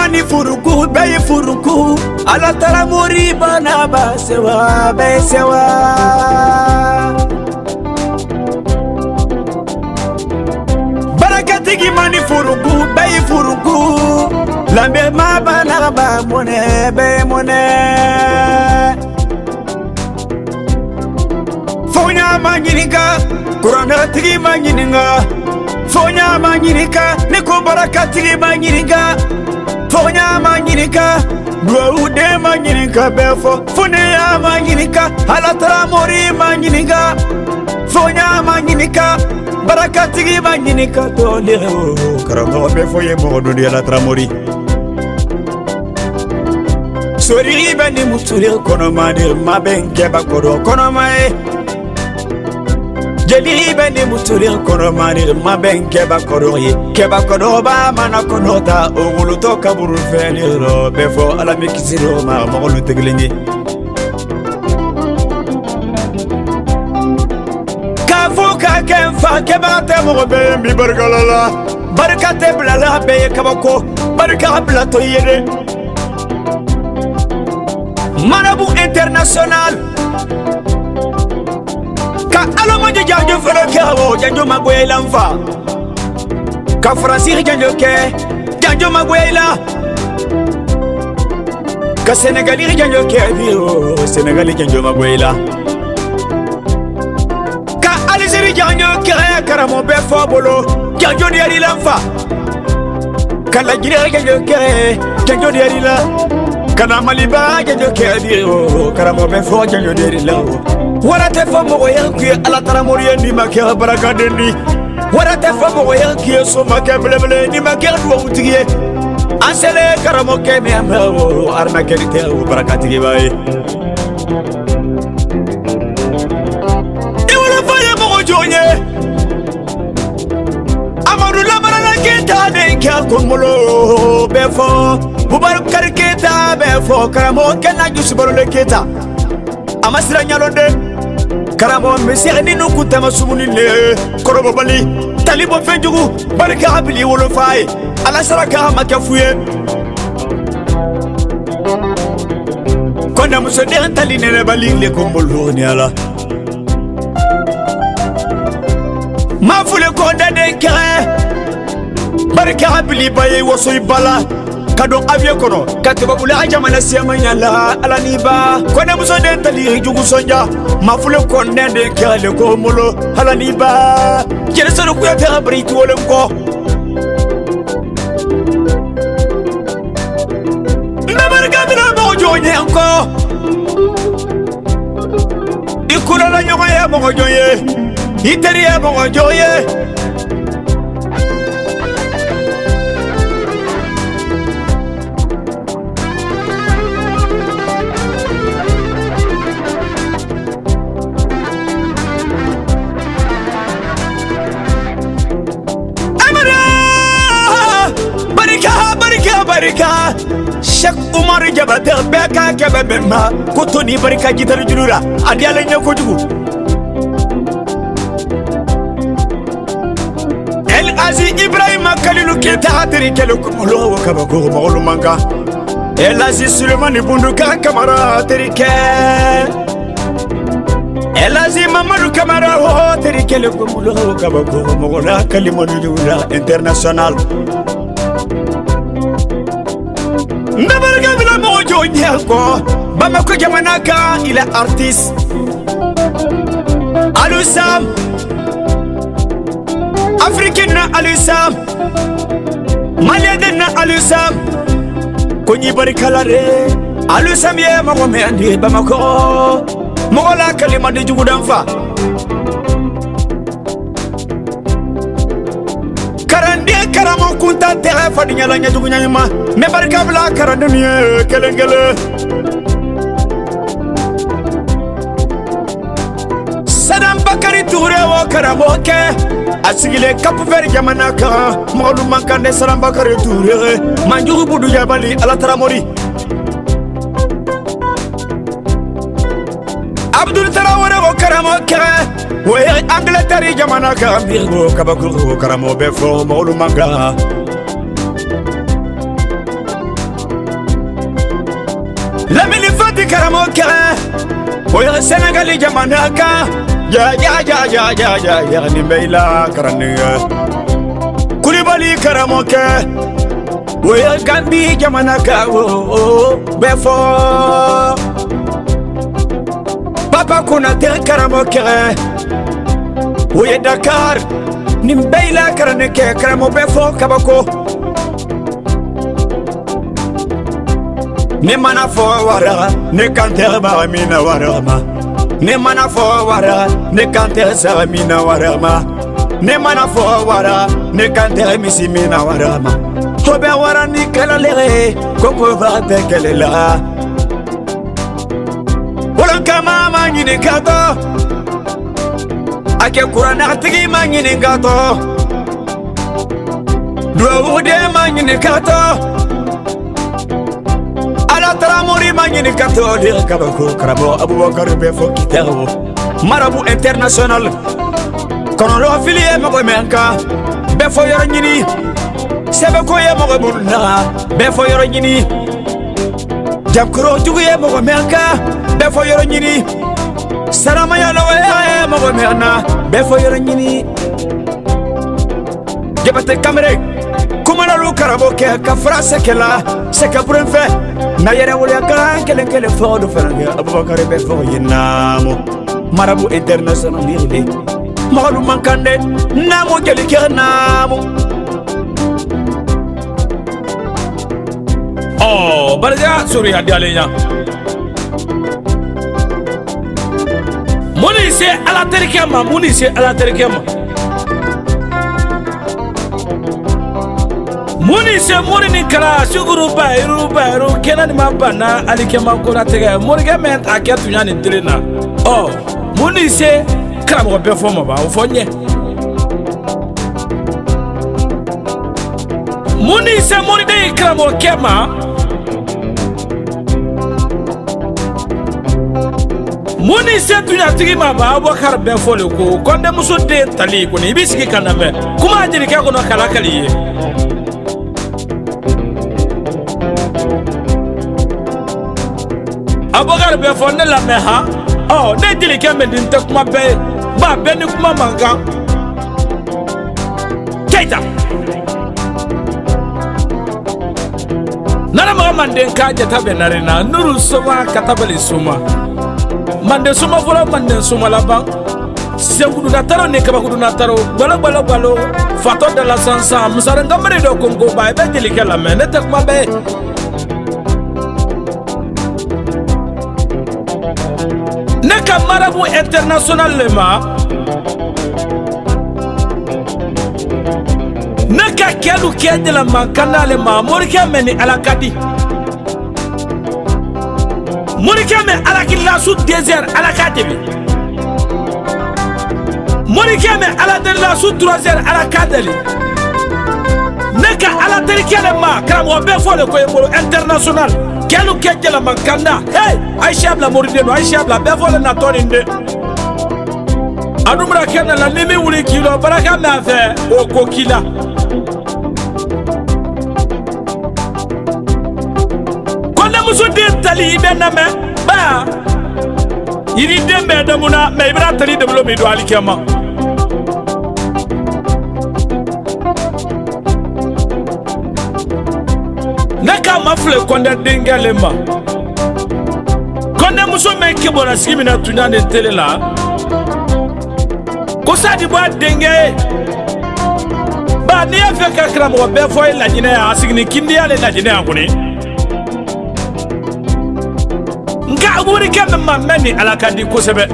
mani furuku be furuku ala tara mori bana basewa besewa barakatigi mani furuku be furuku lambe ma bana ba mone be mone fonya manyinika kurana tigi manyininga fonya manyinika neko barakatigi manyinika fonya manyinika duaude manyinika befo funya manyinika halatara mori manyinika fonya manyinika barakatigi manyinika tole karamo befo ye modo di halatara mori sori bani mutule kono made mabenke bakoro kono mae jeli bani mutule kono made mabenke bakoro ye kebakoro ba mana kono ta ogulu to kaburu feniro befo ala mikisiro ma mogolu teglengi kafu ka kenfa kebate mo be mi bargalala barakate blala be kabako baraka blato yede Marabout international Ka alomo janjo fere kawo janjo magwela mfa Ka Fransir janjo ke janjo magwela Ka Senegali janjo ke bio Senegali janjo magwela Ka Algérie janjo ke karamo be fobolo janjo di la mfa Ka la Guinée janjo ke janjo di la Kana maliba janjo kebiro karamo be fo janjo deri lawo warate fo mo yanki ala taramori ni make baraka dendi warate fo mo yanki so make blebele ni make do utiye ansele karamo ke me amro arma kerite baraka tigi bae e wala fa ye mo jonye amaru la barana keta de ka komolo be fo Boubacar Keita befo karamo kena jusubaro le Keita amasira nyalonde karamo mesere ni nukuta masumuni le korobo bali talibo fenjugu baraka abili wolo fay ala saraka makafuye konda musode antali ne bali le kombolo ni ala mafule konda de kere baraka abili baye woso ibala kado avie kono kateba kula jamana sema nyala ala niba kone muso de tali jugu sonja mafule konde de kale ko molo ala niba jere soro ku ya britu wole ko nabarga bila mo jonye anko ikula la nyoma ya mo jonye iteri ya mo jonye barika Sheikh Umar Jabata beka kebemma kotoni barika gitar julura adiale nyako jugu El Aziz Ibrahim Kalilu Keita atri kelo kumolo kabako molo manga El Aziz Suleiman Bunduka Kamara terike El Aziz Mamadou Kamara ho terike kelo kumolo kabako mogola kalimonu julura international Nabarga bila mojo nyako Bamako jamanaka il est artiste Alusam Africain na Alusam Malien na Alusam Konyi barikalare Alusam ye mako me andi Bamako Mogola kalima de jugudanfa Karamo kunta telefoni nyala nyajugu nyanyuma me barka bla karandunie kelengele Sadam Bakari Touré wo karamo ke asigile Cap Vert jamanaka molu mankande Sadam Bakari Touré manjuru budu jabali ala taramori Abdul Tarawore wo karamo ke we Angleterre jamana ka birgo kabakuru karamo befo molu manga Lamini fati karamo kere oya Senegali jamana ka ya ni meila karaniya Kulibali karamo ke oya Gambi jamana ka befo Papa Konaté karamo kere oya Dakar ni meila karanike karamo befo kabako ne mana fo wara ne kanter ba mina warama ne mana fo wara ne kanter sa mina warama ne mana fo wara ne kanter misi mina warama hobe wara ni kala lere koko ba te kelela wala kama mangini kato ake kurana tigi mangini kato dua ude mangini kato Tramori mangini kato dir kabako karabo Abubakar befo kitero marabu international kono lo affilié mo menka befo yoro nyini sebe ko ye mo bunna befo yoro nyini jakro jugu ye mo menka befo yoro nyini salama ya lawa ye mo menna befo yoro nyini gebate kamere kumana lu karabo ke ka frase kala se ka prenfe na yere wala kan kelen fo do faranga Abubakar befo yinamo marabu international liride malu mankande namo jeli namo oh barja suri hadalenya moni se ala terikema Muni se muni ni kala suguru bairu kenan ma bana alikema kora tega muni ga men aketu nyani dirina oh muni se kala mo be fo ma ba fonye muni se muni de kala mo kema muni se tunya tigi ma ba Abubakar be fo le ko konde muso de tali ko ni bisiki kaname kuma jiri ka ko no kala kaliye Abubakar be fo ne la meha oh ne dili kembe din te kuma be ba be ni kuma manga Keita nana ma mande ka jata be narina nuru soma katabali soma mande soma vola mande soma la ban segudu na taro ne kaba kudu na taro balo fato de la sansa musaranga mare do kongo ba be dili kala me ne te kuma be Neka marabu international lema Neka kelu kede la mankana lema Morika meni alakadi Morika me alakila su desert alakademi Morika me aladela su 3h alakadeli Neka alaterike lema Kramo befo le koyebolo international Kelu kede la mankana Hey Aisha bla morideno Aisha bla befo na toninde Adumra kena la nimi wuli kilo baraka me afe oko kila Konde muso de tali ibe na me ba Iri dembe de muna me ibra tali de blo mi do alikema Naka mafle konde dengelema Konde muso me kebora simina tunane telela Kosa di boa denge Ba ni afe kakra mo be fo la jine ya asigni kindi ale la jine akuni Nga wuri kemme mameni alakadi kosebe